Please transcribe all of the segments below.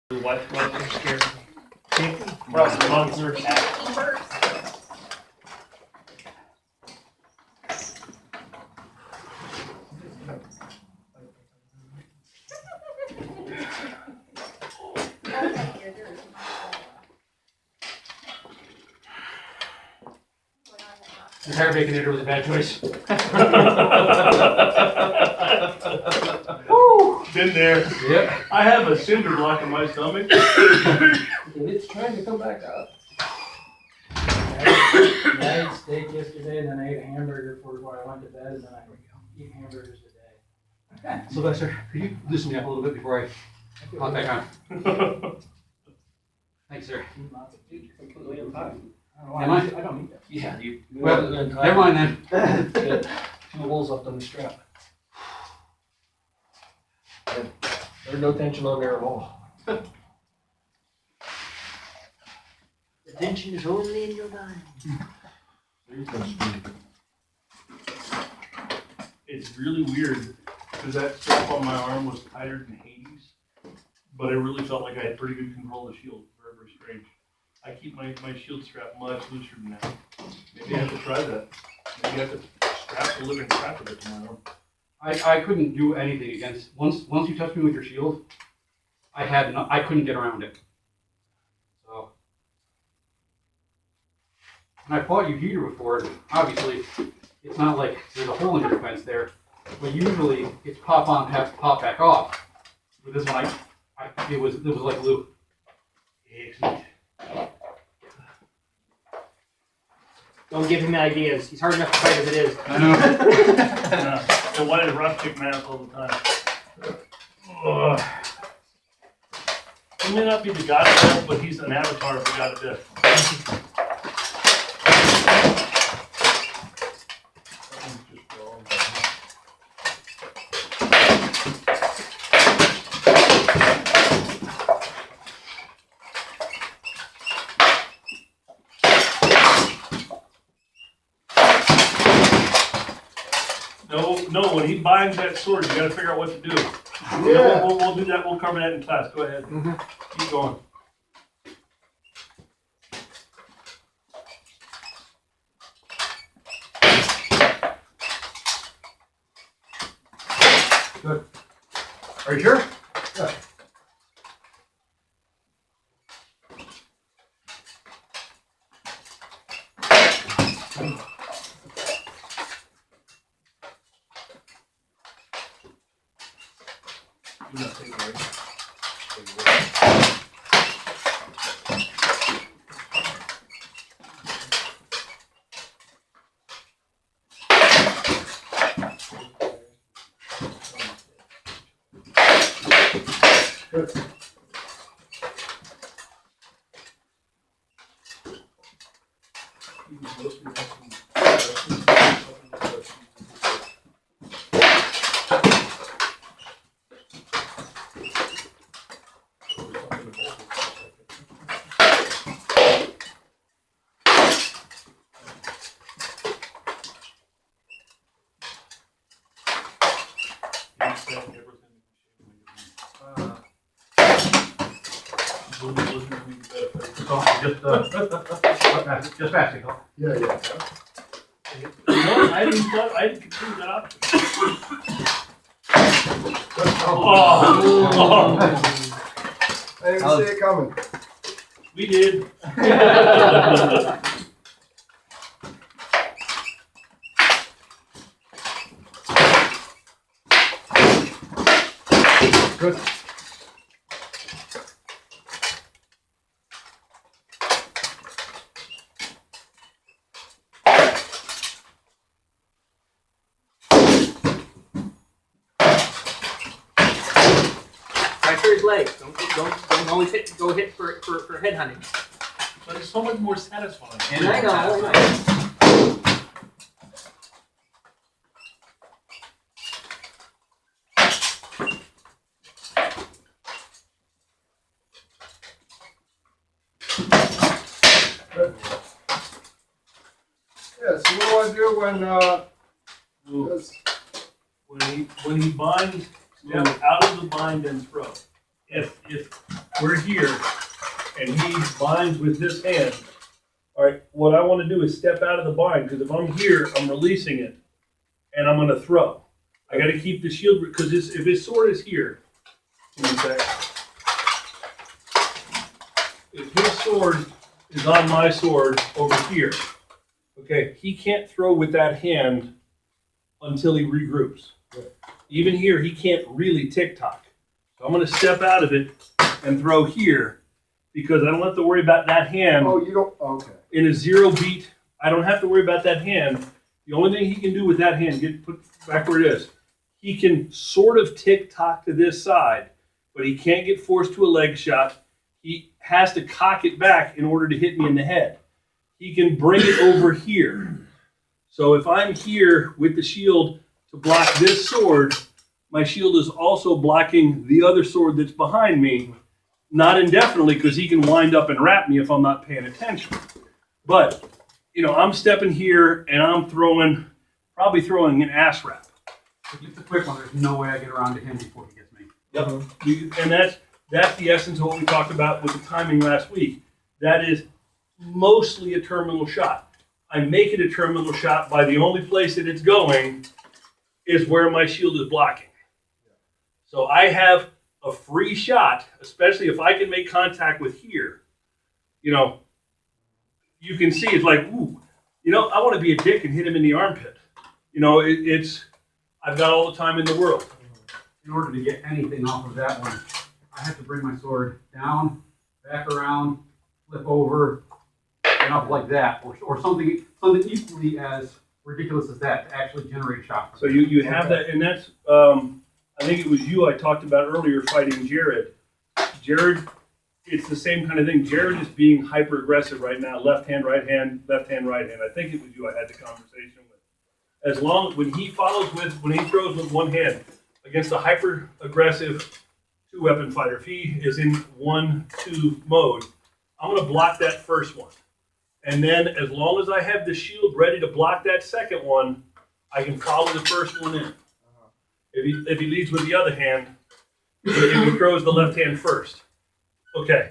What scared me? Monster cat. Entire Baconator was a bad choice. Woo! Been there. Yep. I have a cinder block in my stomach. It's trying to come back up. I ate steak yesterday, and then I ate a hamburger before I went to bed, and then I eat hamburgers today. Okay. Sylvester, could you loosen me up a little bit before I hop back on? Thanks, sir. Dude, you're completely untied. Am I? I don't need that. Yeah, you. Well, never mind then. Got 2 holes left on the strap. There's no tension on there at all. The tension is only in your mind. It's really weird because that strap on my arm was tighter than Hades, but I really felt like I had pretty good control of the shield. Very, very strange. I keep my shield strap much looser than that. Maybe I have to try that. Maybe I have to strap the living crap of it to my arm. I couldn't do anything against once you touched me with your shield. I couldn't get around it. So, and I fought you here before. And obviously, it's not like there's a hole in your defense there, but usually it's pop on, have to pop back off. But this one, it was like glue. Excellent. Don't give him ideas. He's hard enough to fight as it is. I know. And why does Rock kick my ass all the time? Ugh. He may not be the god of death, but he's an avatar of the god of death. No, when he binds that sword, you gotta figure out what to do. Yeah. We'll do that, we'll cover that in class, go ahead. Keep going. Good. Are you sure? Yeah. Do not take it, right? Good. Just passing. Yeah. No, I didn't consider that option. Oh. I didn't see it coming. We did. Good. Right for his legs. Don't always go hit for head hunting. But it's so much more satisfying. And I know. Good. Yeah, so what do I do when this? When he binds, step out of the bind and throw. If we're here, and he binds with this hand. All right, what I want to do is step out of the bind, because if I'm here, I'm releasing it, and I'm going to throw. I got to keep the shield, because if his sword is here, give me a sec. If his sword is on my sword over here, okay, he can't throw with that hand until he regroups. Even here, he can't really tick-tock. So I'm going to step out of it and throw here, because I don't have to worry about that hand. Oh, you don't, okay. In a zero beat, I don't have to worry about that hand. The only thing he can do with that hand, put back where it is, he can sort of tick-tock to this side, but he can't get forced to a leg shot. He has to cock it back in order to hit me in the head. He can bring it over here. So if I'm here with the shield to block this sword, my shield is also blocking the other sword that's behind me, not indefinitely, because he can wind up and wrap me if I'm not paying attention. But, you know, I'm stepping here and I'm probably throwing an ass wrap. If it's a quick one, there's no way I get around to him before he gets me. Yep. And that's the essence of what we talked about with the timing last week. That is mostly a terminal shot. I make it a terminal shot by the only place that it's going is where my shield is blocking. So I have a free shot, especially if I can make contact with here. You know, you can see it's like, ooh, you know, I want to be a dick and hit him in the armpit. You know, I've got all the time in the world. In order to get anything off of that one, I have to bring my sword down, back around, flip over, and up like that, or something equally as ridiculous as that to actually generate a shot. So you have that, and that's, I think it was you I talked about earlier fighting Jared. Jared, it's the same kind of thing. Jared is being hyper aggressive right now. Left hand, right hand, left hand, right hand. I think it was you I had the conversation with. As long when he throws with one hand against a hyper aggressive 2-weapon fighter, if he is in 1-2 mode, I'm going to block that first one. And then as long as I have the shield ready to block that second one, I can follow the first one in. If he leads with the other hand, if he throws the left hand first. Okay,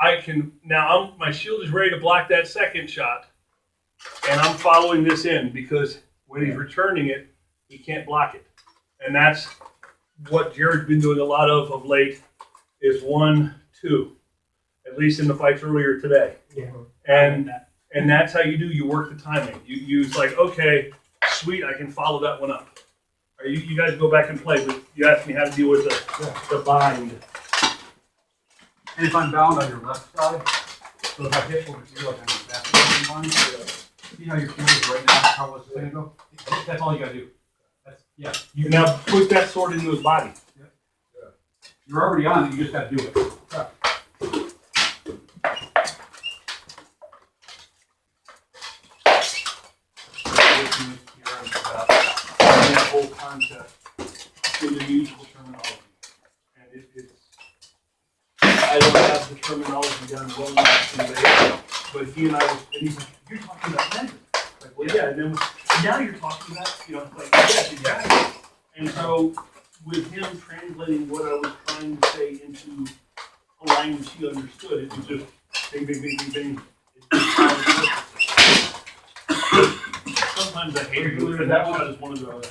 I can, now my shield is ready to block that second shot, and I'm following this in because when he's returning it, he can't block it. And that's what Jared's been doing a lot of late, is 1-2, at least in the fights earlier today. Yeah. And that's how you work the timing. You use like, okay, sweet, I can follow that one up. Or you guys go back and play, but you asked me how to deal with the bind. And if I'm bound on your left side, so if I hit over here like I'm in a basketball bind, see how your shield is right now, how it's going to go? That's all you got to do. You now put that sword into his body. You're already on it, you just got to do it. That whole concept in the usable terminology. And I don't have the terminology down well enough to convey, but he and I he's like, you're talking about lenses. Like, well, yeah, and then now you're talking about, you know, like, yes, exactly. And so with him translating what I was trying to say into a language he understood, it was just bing, bing, bing, bing, bing. Sometimes I hate it, because that shot is one of the It's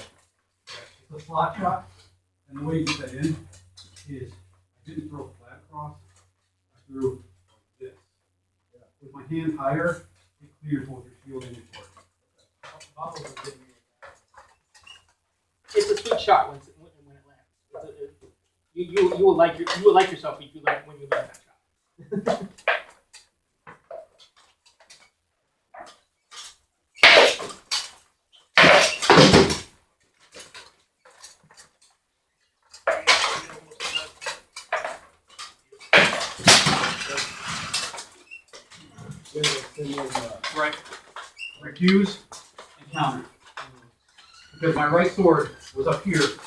a slot shot, and the way you get that in is I didn't throw flat across, I threw like this. With my hand higher, it clears both your shield and your sword. It's a sweet shot when it lands. You will like yourself if you like when you land that shot. Right. Refuse and counter. Because my right sword was up here, so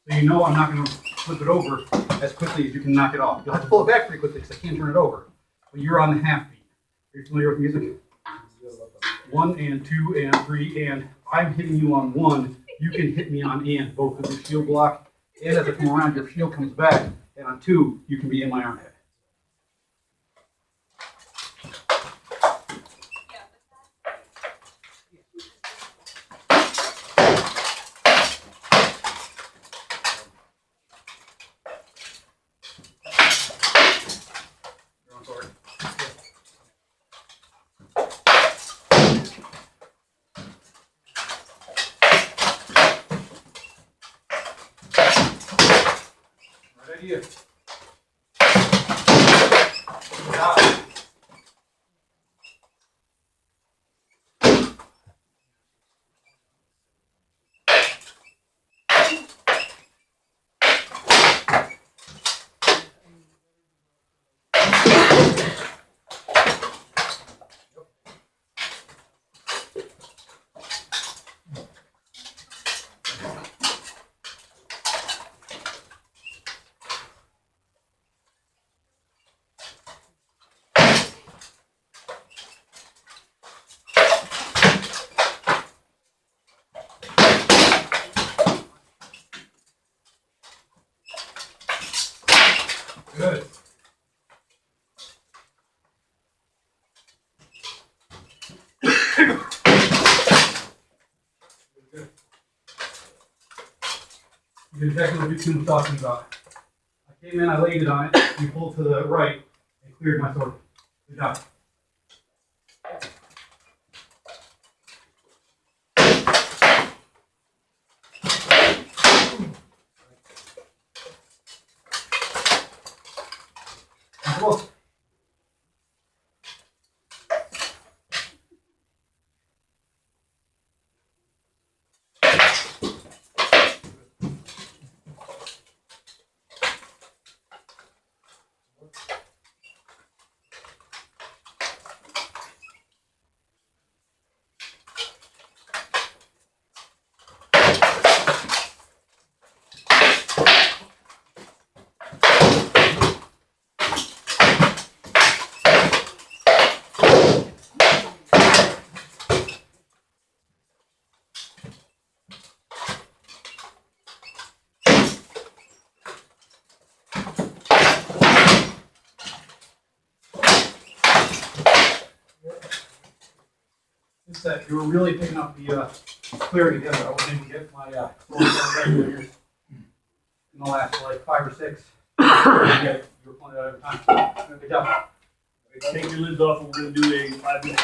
you know I'm not going to flip it over as quickly as you can knock it off. You'll have to pull it back pretty quickly because I can't turn it over. But you're on the half beat. Are you familiar with music? 1 and 2 and 3 and I'm hitting you on 1. You can hit me on and both with your shield block, and as I come around, your shield comes back, and on 2, you can be in my arm head. you. Good. You can exactly what Jim was talking about. I came in, I laid it on it, you pulled to the right, and cleared my sword. Good job. Comfortable? Just that you were really picking up the clarity there. I wasn't able to get my sword here in the last like 5 or 6. Yeah, you were pulling it out every time. Good job. Take your lids off, and we're gonna do a 5-minute